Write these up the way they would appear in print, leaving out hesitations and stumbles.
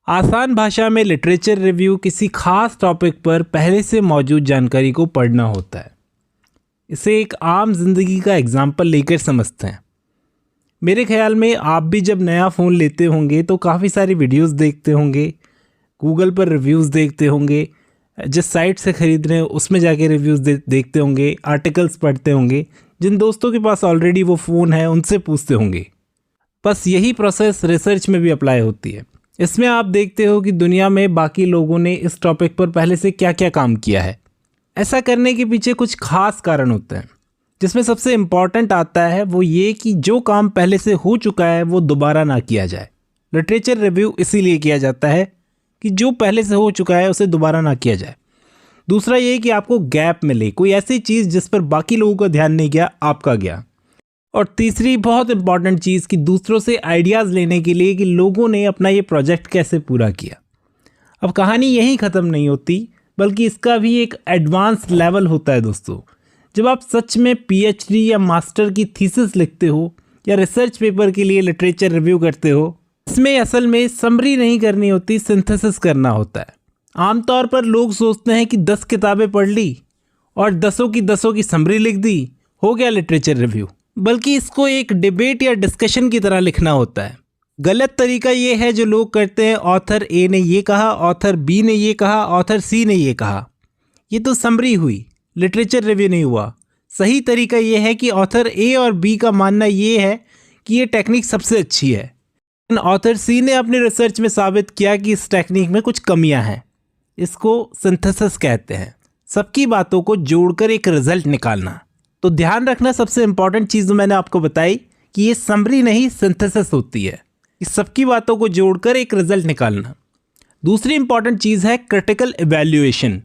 आसान भाषा में लिटरेचर रिव्यू किसी खास टॉपिक पर पहले से मौजूद जानकारी को पढ़ना होता है। इसे एक आम जिंदगी का एग्जाम्पल लेकर समझते हैं। मेरे ख्याल में आप भी जब नया फ़ोन लेते होंगे तो काफ़ी सारी वीडियोस देखते होंगे, गूगल पर रिव्यूज़ देखते होंगे, जिस साइट से ख़रीद रहे हैं उसमें जाके रिव्यूज़ देखते होंगे, आर्टिकल्स पढ़ते होंगे, जिन दोस्तों के पास ऑलरेडी वो फ़ोन है उनसे पूछते होंगे। बस यही प्रोसेस रिसर्च में भी अप्लाई होती है। इसमें आप देखते हो कि दुनिया में बाकी लोगों ने इस टॉपिक पर पहले से क्या क्या काम किया है। ऐसा करने के पीछे कुछ खास कारण होते हैं, जिसमें सबसे इम्पॉर्टेंट आता है वो ये कि जो काम पहले से हो चुका है वो दोबारा ना किया जाए। लिटरेचर रिव्यू इसीलिए किया जाता है कि जो पहले से हो चुका है उसे दोबारा ना किया जाए। दूसरा ये कि आपको गैप मिले, कोई ऐसी चीज़ जिस पर बाकी लोगों का ध्यान नहीं गया, आपका गया। और तीसरी बहुत इंपॉर्टेंट चीज़ कि दूसरों से आइडियाज़ लेने के लिए कि लोगों ने अपना ये प्रोजेक्ट कैसे पूरा किया। अब कहानी यहीं ख़त्म नहीं होती, बल्कि इसका भी एक एडवांस लेवल होता है दोस्तों। जब आप सच में पीएचडी या मास्टर की थीसिस लिखते हो या रिसर्च पेपर के लिए लिटरेचर रिव्यू करते हो, इसमें असल में समरी नहीं करनी होती, सिंथेसिस करना होता है। आमतौर पर लोग सोचते हैं कि 10 किताबें पढ़ ली और 10 की समरी लिख दी, हो गया लिटरेचर रिव्यू। बल्कि इसको एक डिबेट या डिस्कशन की तरह लिखना होता है। गलत तरीका ये है जो लोग करते हैं, ऑथर ए ने ये कहा, ऑथर बी ने ये कहा, ऑथर सी ने ये कहा। ये तो समरी हुई, लिटरेचर रिव्यू नहीं हुआ। सही तरीका ये है कि ऑथर ए और बी का मानना ये है कि ये टेक्निक सबसे अच्छी है, ऑथर सी ने अपनी रिसर्च में साबित किया कि इस टेक्निक में कुछ कमियां हैं। इसको सिंथेसिस कहते हैं, सबकी बातों को जोड़कर एक रिजल्ट निकालना। तो ध्यान रखना, सबसे इंपॉर्टेंट चीज़ मैंने आपको बताई कि ये समरी नहीं सिंथेसिस होती है, कि सबकी बातों को जोड़कर एक रिजल्ट निकालना। दूसरी इंपॉर्टेंट चीज़ है क्रिटिकल इवैल्यूएशन,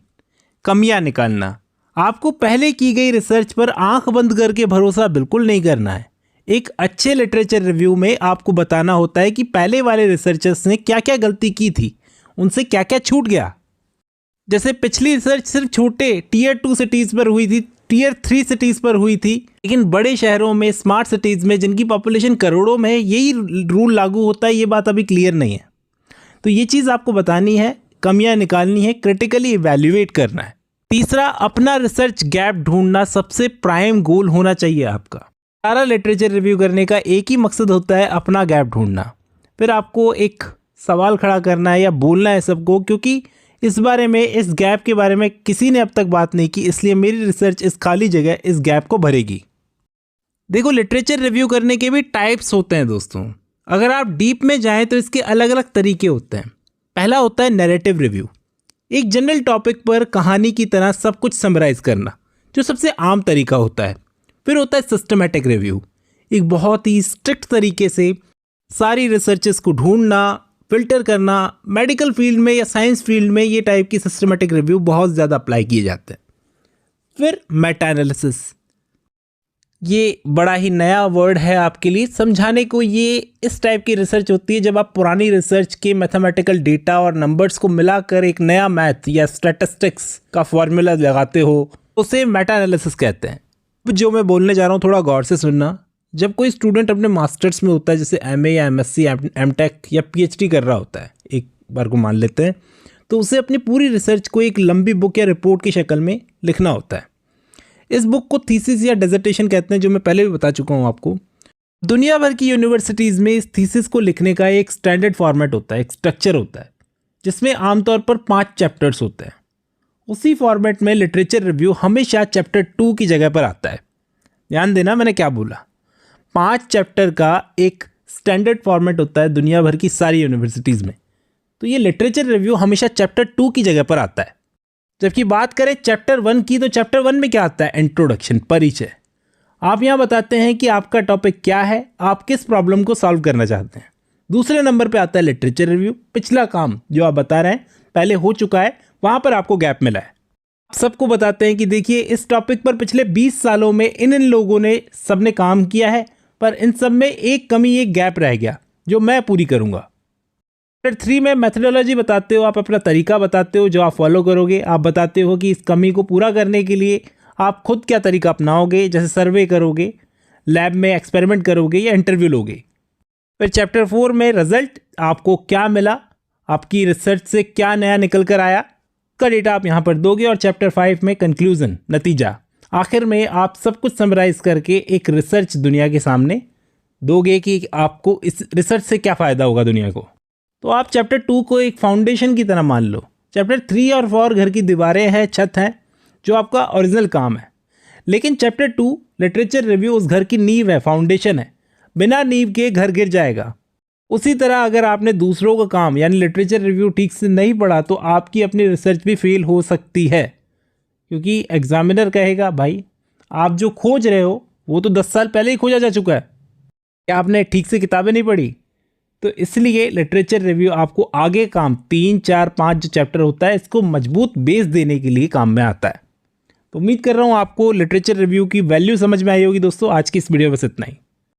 कमियां निकालना। आपको पहले की गई रिसर्च पर आंख बंद करके भरोसा बिल्कुल नहीं करना है। एक अच्छे लिटरेचर रिव्यू में आपको बताना होता है कि पहले वाले रिसर्चर्स ने क्या क्या गलती की थी, उनसे क्या क्या छूट गया। जैसे पिछली रिसर्च सिर्फ छोटे टीयर 2 सिटीज़ पर हुई थी, टीयर 3 सिटीज़ पर हुई थी, लेकिन बड़े शहरों में, स्मार्ट सिटीज़ में, जिनकी पॉपुलेशन करोड़ों में है, यही रूल लागू होता है, ये बात अभी क्लियर नहीं है। तो ये चीज़ आपको बतानी है, कमियां निकालनी है, क्रिटिकली इवैल्यूएट करना है। तीसरा, अपना रिसर्च गैप ढूंढना सबसे प्राइम गोल होना चाहिए आपका। सारा लिटरेचर रिव्यू करने का एक ही मकसद होता है, अपना गैप ढूंढना। फिर आपको एक सवाल खड़ा करना है या बोलना है सबको, क्योंकि इस बारे में, इस गैप के बारे में किसी ने अब तक बात नहीं की, इसलिए मेरी रिसर्च इस खाली जगह, इस गैप को भरेगी। देखो, लिटरेचर रिव्यू करने के भी टाइप्स होते हैं दोस्तों। अगर आप डीप में जाएं तो इसके अलग अलग तरीके होते हैं। पहला होता है नैरेटिव रिव्यू, एक जनरल टॉपिक पर कहानी की तरह सब कुछ समराइज करना, जो सबसे आम तरीका होता है। फिर होता है सिस्टमैटिक रिव्यू, एक बहुत ही स्ट्रिक्ट तरीके से सारी रिसर्चेस को ढूंढना, फिल्टर करना। मेडिकल फील्ड में या साइंस फील्ड में ये टाइप की सिस्टमैटिक रिव्यू बहुत ज़्यादा अप्लाई किए जाते हैं। फिर मेटा एनालिसिस, ये बड़ा ही नया वर्ड है आपके लिए समझाने को। ये इस टाइप की रिसर्च होती है जब आप पुरानी रिसर्च के मैथमेटिकल डेटा और नंबर्स को मिलाकर एक नया मैथ या स्टैटिस्टिक्स का फॉर्मूला लगाते हो, उसे मेटा एनालिसिस कहते हैं। जो मैं बोलने जा रहा हूँ थोड़ा गौर से सुनना। जब कोई स्टूडेंट अपने मास्टर्स में होता है, जैसे एमए या एमएससी, एमटेक या पीएचडी कर रहा होता है, एक बार को मान लेते हैं, तो उसे अपनी पूरी रिसर्च को एक लंबी बुक या रिपोर्ट की शक्ल में लिखना होता है। इस बुक को थीसिस या डिसर्टेशन कहते हैं, जो मैं पहले भी बता चुका हूँ आपको। दुनिया भर की यूनिवर्सिटीज़ में इस थीसिस को लिखने का एक स्टैंडर्ड फॉर्मेट होता है, एक स्ट्रक्चर होता है, जिसमें आमतौर पर 5 चैप्टर्स होते हैं। उसी फॉर्मेट में लिटरेचर रिव्यू हमेशा चैप्टर 2 की जगह पर आता है। ध्यान देना मैंने क्या बोला, 5 चैप्टर का एक स्टैंडर्ड फॉर्मेट होता है दुनिया भर की सारी यूनिवर्सिटीज़ में। तो ये लिटरेचर रिव्यू हमेशा चैप्टर 2 की जगह पर आता है। जबकि बात करें चैप्टर 1 की, तो चैप्टर 1 में क्या आता है? इंट्रोडक्शन, परिचय। आप यहाँ बताते हैं कि आपका टॉपिक क्या है, आप किस प्रॉब्लम को सॉल्व करना चाहते हैं। दूसरे नंबर पे आता है लिटरेचर रिव्यू, पिछला काम जो आप बता रहे हैं पहले हो चुका है, वहाँ पर आपको गैप मिला है। आप सबको बताते हैं कि देखिए, इस टॉपिक पर पिछले 20 सालों में इन लोगों ने सबने काम किया है, पर इन सब में एक कमी, एक गैप रह गया जो मैं पूरी करूँगा। चैप्टर 3 में मेथडोलॉजी बताते हो, आप अपना तरीका बताते हो जो आप फॉलो करोगे। आप बताते हो कि इस कमी को पूरा करने के लिए आप खुद क्या तरीका अपनाओगे, जैसे सर्वे करोगे, लैब में एक्सपेरिमेंट करोगे या इंटरव्यू लोगे। फिर चैप्टर 4 में रिजल्ट, आपको क्या मिला, आपकी रिसर्च से क्या नया निकल कर आया का डेटा आप यहाँ पर दोगे, और चैप्टर 5 में कंक्लूजन, नतीजा, आखिर में आप सब कुछ समराइज करके एक रिसर्च दुनिया के सामने दोगे कि आपको इस रिसर्च से क्या फ़ायदा होगा दुनिया को। तो आप चैप्टर 2 को एक फाउंडेशन की तरह मान लो। चैप्टर 3 और 4 घर की दीवारें हैं, छत हैं, जो आपका ओरिजिनल काम है। लेकिन चैप्टर 2 लिटरेचर रिव्यू उस घर की नींव है, फाउंडेशन है। बिना नींव के घर गिर जाएगा। उसी तरह अगर आपने दूसरों का काम यानी लिटरेचर रिव्यू ठीक से नहीं पढ़ा तो आपकी अपनी रिसर्च भी फेल हो सकती है, क्योंकि एग्जामिनर कहेगा भाई आप जो खोज रहे हो वो तो 10 साल पहले ही खोजा जा चुका है, क्या आपने ठीक से किताबें नहीं पढ़ी। तो इसलिए लिटरेचर रिव्यू आपको आगे काम 3, 4, 5 जो चैप्टर होता है इसको मजबूत बेस देने के लिए काम में आता है। तो उम्मीद कर रहा हूँ आपको लिटरेचर रिव्यू की वैल्यू समझ में आई होगी। दोस्तों आज की इस वीडियो में बस इतना ही।